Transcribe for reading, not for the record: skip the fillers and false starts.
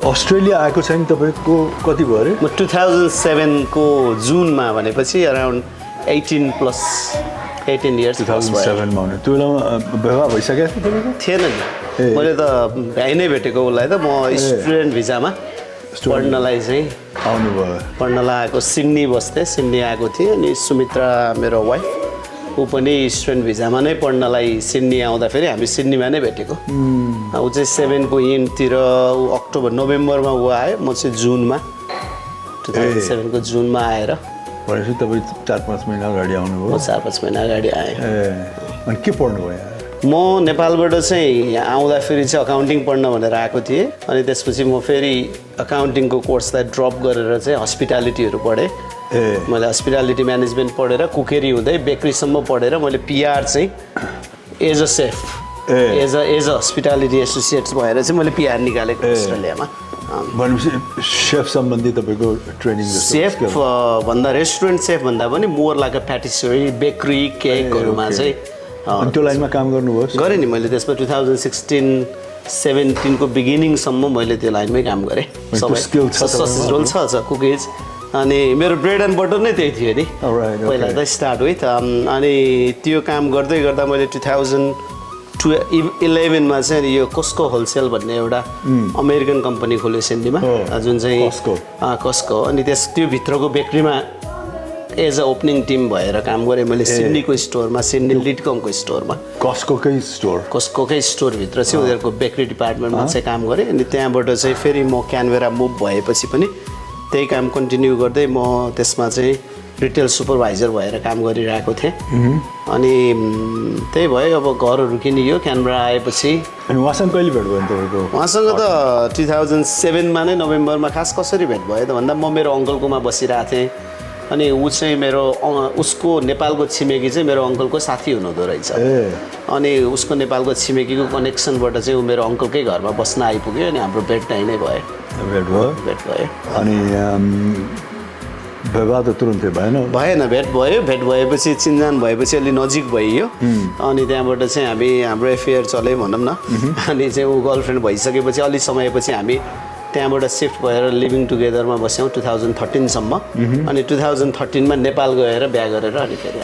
Australia आएको छैन तपाईँको कति भयो अरे? म 2007 को जुनमा भनेपछि अराउन्ड 18 इयर्स 2007 मा हुनु त्यो बेलामा विवाह भइसकेको थियो तपाईँको? थिएन नि मैले त भ्याइ नै भेटेको उसलाई त म स्टुडेन्ट भिजामा पढ्नलाई चाहिँ आउनुभयो पढ्नलाई आएको सिडनी बस्थेँ सिडनी आएको थिएँ अनि सुमित्रा मेरो वाइफ ऊ पनि स्टुडेन्ट भिजामा नै पढ्नलाई सिडनी आउँदाखेरि हामी सिडनीमा नै भेटेको ऊ चाहिँ 7 को इन्डतिर ऊ अक्टोबर नोभेम्बरमा ऊ आयो म चाहिँ जुनमा 2007 को जुनमा आएर भनेपछि तपाईँ 4-5 महिना अगाडि आउनुभयो? म 4-5 महिना अगाडि आएँ अनि के पढ्नुभयो यहाँ? म नेपालबाट चाहिँ यहाँ आउँदाखेरि चाहिँ अकाउन्टिङ पढ्न भनेर आएको थिएँ अनि त्यसपछि म फेरि अकाउन्टिङको कोर्सलाई ड्रप गरेर चाहिँ हस्पिटालिटीहरू पढेँ मैले हस्पिटालिटी म्यानेजमेन्ट पढेर कुकेरी हुँदै बेकरीसम्म पढेर मैले पिआर चाहिँ as a chef as a hospitality associates भएर चाहिँ मैले पिआर निकालेको अस्ट्रेलियामा भनेपछि सेफ सम्बन्धी तपाईँको ट्रेनिङ? सेफ भन्दा रेस्टुरेन्ट सेफ भन्दा पनि मोर लाइक अ प्याटिसरी बेकरी केकहरूमा चाहिँ अनि त्यो लाइनमा काम गर्नुभयो? गरेँ नि मैले त्यसमा 2016-17 को बिगिनिङसम्म मैले त्यो लाइनमै काम गरेँ रोल छ कुकिज अनि मेरो ब्रेड एन्ड बटर नै त्यही थियो नि पहिला त स्टार्ट विथ अनि त्यो काम गर्दै गर्दा मैले 2011 मा चाहिँ यो कोस्को होलसेल भन्ने एउटा अमेरिकन कम्पनी खोल्यो सिडनीमा जुन चाहिँ कस्को अनि त्यो भित्रको बेकरीमा एज अ ओपनिङ टिम भएर काम गरेँ मैले सिडनीको स्टोरमा सिडनी लिडकमको स्टोरमा कस्कोकै स्टोरभित्र चाहिँ उनीहरूको बेकरी डिपार्टमेन्टमा चाहिँ काम गरेँ अनि त्यहाँबाट चाहिँ फेरि म क्यानबेरा मुभ भएपछि पनि त्यही काम कन्टिन्यू गर्दै म त्यसमा चाहिँ रिटेल सुपरभाइजर भएर काम गरिरहेको थिएँ अनि त्यही भयो अब घरहरू किनियो क्यानबेरा आएपछि। अनि उहाँसँग कहिले भेट भयो तपाईँको? उहाँसँग त 2007 मा नै नोभेम्बरमा खास कसरी भेट भयो त भन्दा म मेरो अङ्कलकोमा बसिरहेको थिएँ अनि ऊ चाहिँ उसको नेपालको छिमेकी चाहिँ मेरो अङ्कलको साथी हुनुहुँदो रहेछ अनि उसको नेपालको छिमेकीको कनेक्सनबाट चाहिँ ऊ मेरो अङ्कलकै घरमा बस्न आइपुग्यो अनि हाम्रो भेट त्यहीँ नै भयो। अनि व्यवहार त तुरुन्तै भएन भेट भएपछि चिनजान भएपछि अलि नजिक भइयो अनि त्यहाँबाट चाहिँ हाम्रो एफेयर चल्यो भनौँ न अनि चाहिँ ऊ गर्लफ्रेन्ड भइसकेपछि अलि समयपछि हामी त्यहाँबाट सिफ्ट भएर लिभिङ टुगेदरमा बस्यौँ 2013 सम्म अनि 2013 मा नेपाल गएर बिहा गरेर अनि फेरि